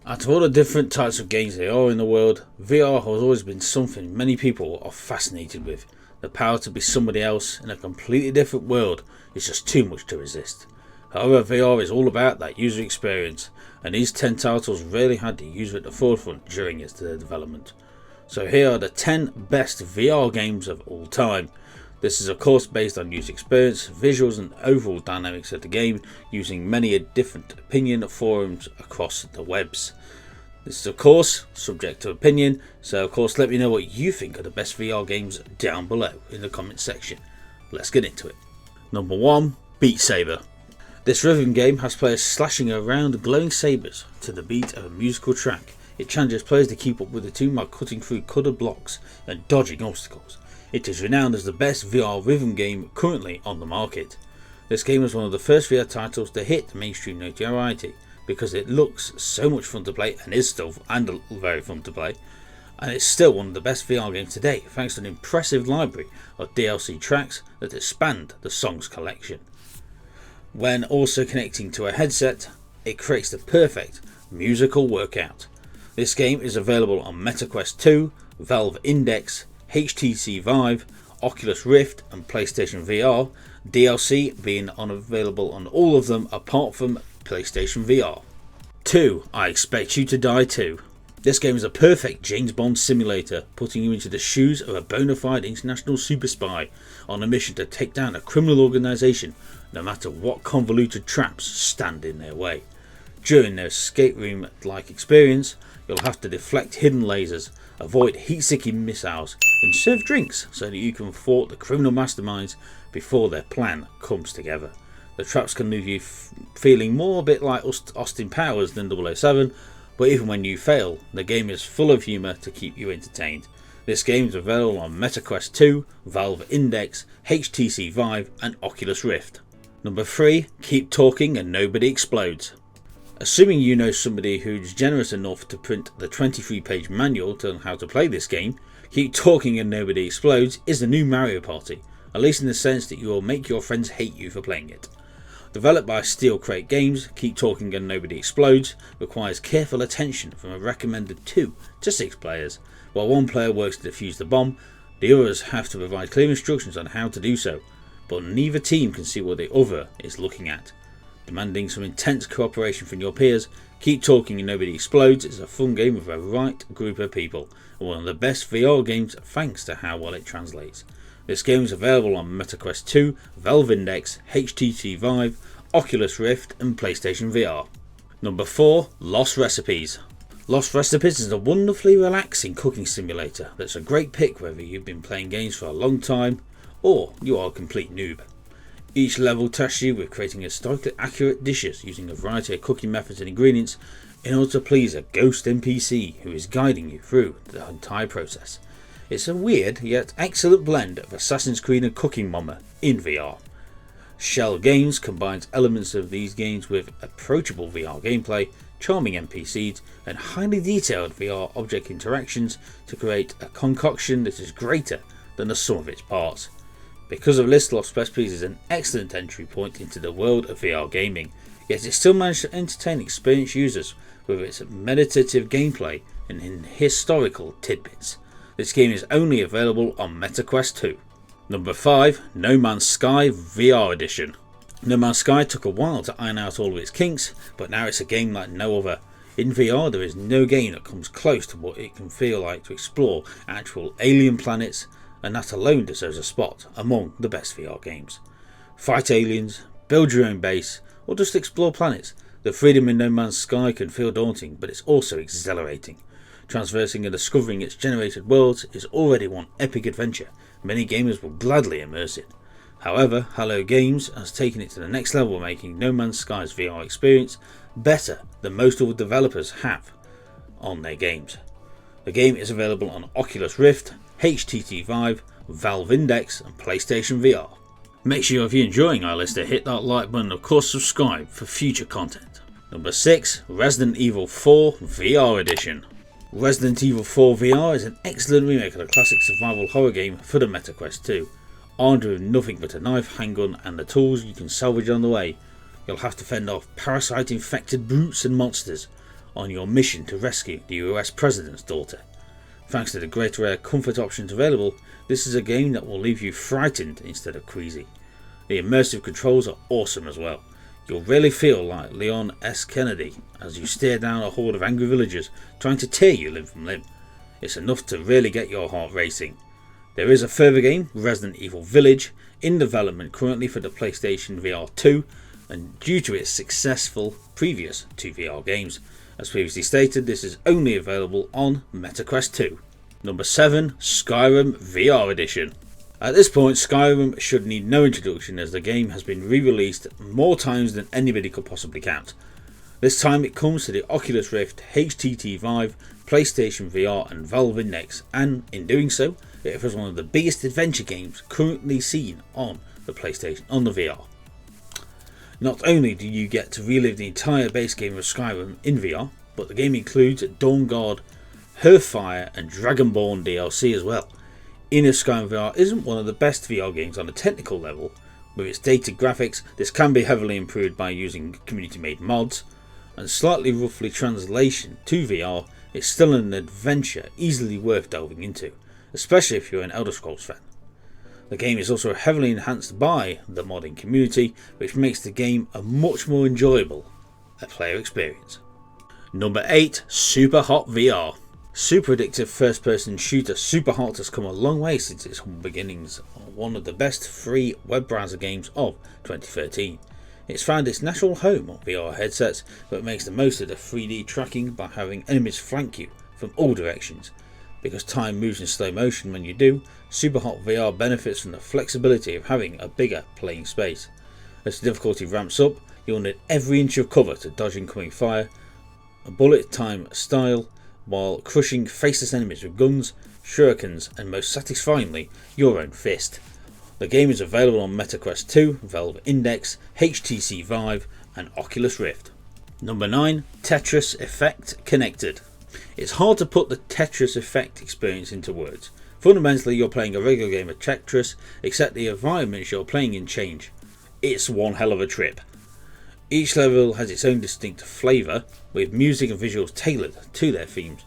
Out of all the different types of games there are in the world, VR has always been something many people are fascinated with. The power to be somebody else in a completely different world is just too much to resist. However, VR is all about that user experience, and these 10 titles really had the user at the forefront during its development. So here are the 10 best VR games of all time. This is of course based on user experience, visuals and overall dynamics of the game, using many a different opinion forums across the webs. This is of course subject to opinion, so of course let me know what you think are the best VR games down below in the comments section. Let's get into it. Number 1. Beat Saber. This rhythm game has players slashing around glowing sabres to the beat of a musical track. It challenges players to keep up with the tune by cutting through coloured blocks and dodging obstacles. It is renowned as the best VR rhythm game currently on the market. This game was one of the first VR titles to hit mainstream notoriety because it looks so much fun to play and is still very fun to play, and it's still one of the best VR games today thanks to an impressive library of DLC tracks that expand the song's collection. When also connecting to a headset, it creates the perfect musical workout. This game is available on MetaQuest 2, Valve Index, HTC Vive, Oculus Rift and PlayStation VR, DLC being unavailable on all of them apart from PlayStation VR. 2. I Expect You to Die 2. This game is a perfect James Bond simulator, putting you into the shoes of a bona fide international super spy on a mission to take down a criminal organisation, no matter what convoluted traps stand in their way. During their escape room-like experience, you'll have to deflect hidden lasers, avoid heat-seeking missiles, and serve drinks so that you can thwart the criminal masterminds before their plan comes together. The traps can leave you feeling more a bit like Austin Powers than 007, but even when you fail, the game is full of humour to keep you entertained. This game is available on MetaQuest 2, Valve Index, HTC Vive and Oculus Rift. Number 3. Keep Talking and Nobody Explodes. Assuming you know somebody who's generous enough to print the 23-page manual on how to play this game, Keep Talking and Nobody Explodes is the new Mario Party, at least in the sense that you will make your friends hate you for playing it. Developed by Steel Crate Games, Keep Talking and Nobody Explodes requires careful attention from a recommended 2 to 6 players. While one player works to defuse the bomb, the others have to provide clear instructions on how to do so, but neither team can see what the other is looking at. Demanding some intense cooperation from your peers, Keep Talking and Nobody Explodes is a fun game with a right group of people, and one of the best VR games thanks to how well it translates. This game is available on MetaQuest 2, Valve Index, HTC Vive, Oculus Rift and PlayStation VR. Number 4. Lost Recipes. Lost Recipes is a wonderfully relaxing cooking simulator that's a great pick whether you've been playing games for a long time or you are a complete noob. Each level tests you with creating historically accurate dishes using a variety of cooking methods and ingredients in order to please a ghost NPC who is guiding you through the entire process. It's a weird yet excellent blend of Assassin's Creed and Cooking Mama in VR. Shell Games combines elements of these games with approachable VR gameplay, charming NPCs and highly detailed VR object interactions to create a concoction that is greater than the sum of its parts. Because of this, Lost Recipes is an excellent entry point into the world of VR gaming, yet it still managed to entertain experienced users with its meditative gameplay and in historical tidbits. This game is only available on MetaQuest 2. Number 5. No Man's Sky VR Edition. No Man's Sky took a while to iron out all of its kinks, but now it's a game like no other. In VR there is no game that comes close to what it can feel like to explore actual alien planets, and that alone deserves a spot among the best VR games. Fight aliens, build your own base, or just explore planets. The freedom in No Man's Sky can feel daunting, but it's also exhilarating. Traversing and discovering its generated worlds is already one epic adventure many gamers will gladly immerse in. However, Hello Games has taken it to the next level, making No Man's Sky's VR experience better than most of the developers have on their games. The game is available on Oculus Rift, HTC Vive, Valve Index and PlayStation VR. Make sure if you're enjoying our list to hit that like button and of course subscribe for future content. Number 6. Resident Evil 4 VR Edition. Resident Evil 4 VR is an excellent remake of the classic survival horror game for the MetaQuest 2. Armed with nothing but a knife, handgun and the tools you can salvage on the way, you'll have to fend off parasite infected brutes and monsters, on your mission to rescue the US President's daughter. Thanks to the great array of comfort options available, this is a game that will leave you frightened instead of queasy. The immersive controls are awesome as well. You'll really feel like Leon S. Kennedy as you stare down a horde of angry villagers trying to tear you limb from limb. It's enough to really get your heart racing. There is a further game, Resident Evil Village, in development currently for the PlayStation VR 2, and due to its successful previous 2 VR games. As previously stated, this is only available on MetaQuest 2. Number 7. Skyrim VR Edition. At this point, Skyrim should need no introduction as the game has been re-released more times than anybody could possibly count. This time it comes to the Oculus Rift, HTC Vive, PlayStation VR and Valve Index, and in doing so, it offers one of the biggest adventure games currently seen on the PlayStation on the VR. Not only do you get to relive the entire base game of Skyrim in VR, but the game includes Dawnguard, Hearthfire and Dragonborn DLC as well. Even if Skyrim VR isn't one of the best VR games on a technical level, with its dated graphics, this can be heavily improved by using community-made mods, and slightly roughly translation to VR, it's still an adventure easily worth delving into, especially if you're an Elder Scrolls fan. The game is also heavily enhanced by the modding community, which makes the game a much more enjoyable player experience. Number 8. Superhot VR. Super addictive first-person shooter Superhot has come a long way since its humble beginnings, one of the best free web browser games of 2013. It's found its natural home on VR headsets, but makes the most of the 3D tracking by having enemies flank you from all directions. Because time moves in slow motion when you do, Superhot VR benefits from the flexibility of having a bigger playing space. As the difficulty ramps up, you'll need every inch of cover to dodge incoming fire, a bullet time style, while crushing faceless enemies with guns, shurikens and most satisfyingly, your own fist. The game is available on MetaQuest 2, Valve Index, HTC Vive and Oculus Rift. Number 9. Tetris Effect Connected. It's hard to put the Tetris Effect experience into words. Fundamentally, you're playing a regular game of Tetris, except the environments you're playing in change. It's one hell of a trip. Each level has its own distinct flavour, with music and visuals tailored to their themes.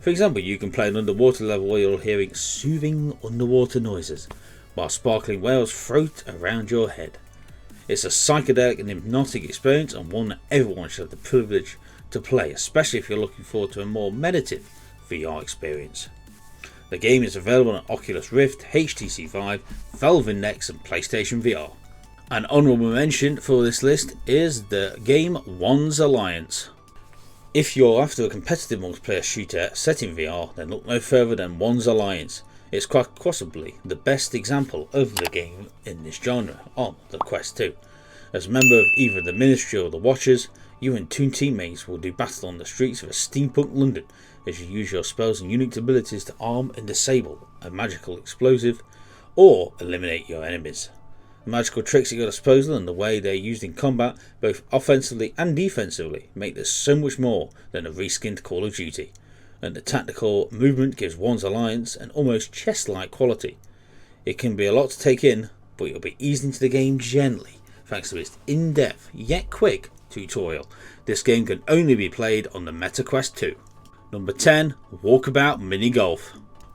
For example, you can play an underwater level where you're hearing soothing underwater noises, while sparkling whales float around your head. It's a psychedelic and hypnotic experience, and one that everyone should have the privilege to play, especially if you're looking forward to a more meditative VR experience. The game is available on Oculus Rift, HTC Vive, Valve Index and PlayStation VR. An honourable mention for this list is the game One's Alliance. If you're after a competitive multiplayer shooter set in VR, then look no further than One's Alliance. It's quite possibly the best example of the game in this genre on the Quest 2. As a member of either the Ministry or the Watchers, you and 2 teammates will do battle on the streets of a steampunk London as you use your spells and unique abilities to arm and disable a magical explosive or eliminate your enemies. The magical tricks at your disposal and the way they're used in combat, both offensively and defensively, make this so much more than a reskinned Call of Duty. And the tactical movement gives One's Alliance an almost chess-like quality. It can be a lot to take in, but you'll be eased into the game gently thanks to its in-depth yet quick tutorial. This game can only be played on the MetaQuest 2. Number 10. Walkabout Mini Golf.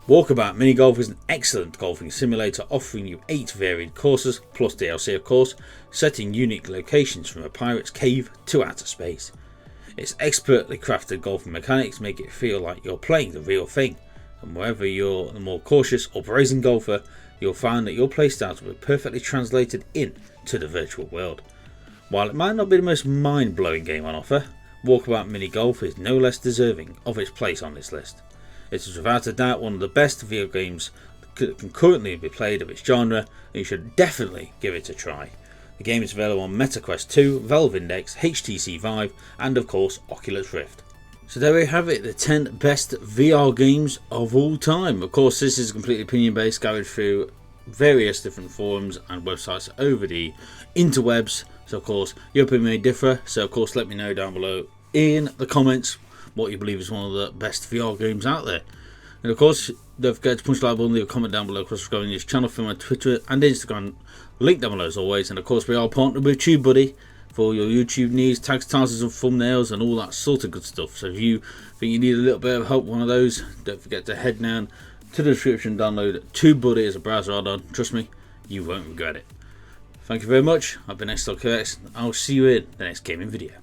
Walkabout Mini Golf is an excellent golfing simulator offering you 8 varied courses, plus DLC of course, set in unique locations from a pirate's cave to outer space. Its expertly crafted golfing mechanics make it feel like you're playing the real thing, and wherever you're a more cautious or brazen golfer, you'll find that your playstyle will be perfectly translated in to the virtual world. While it might not be the most mind-blowing game on offer, Walkabout Mini Golf is no less deserving of its place on this list. It is without a doubt one of the best video games that can currently be played of its genre, and you should definitely give it a try. The game is available on MetaQuest 2, Valve Index, HTC Vive and of course Oculus Rift. So there we have it, the 10 best VR games of all time. Of course this is completely opinion based, going through various different forums and websites over the interwebs. So of course your opinion may differ, so of course let me know down below in the comments what you believe is one of the best VR games out there. And of course, don't forget to punch the like button, leave a comment down below, of course, subscribe to this channel, film on Twitter and Instagram, link down below as always. And of course, we are partnered with TubeBuddy, for all your YouTube needs, tags, titles and thumbnails and all that sort of good stuff. So if you think you need a little bit of help with one of those, don't forget to head down to the description, download TubeBuddy as a browser add-on. Trust me, you won't regret it. Thank you very much. I've been XLKX. I'll see you in the next gaming video.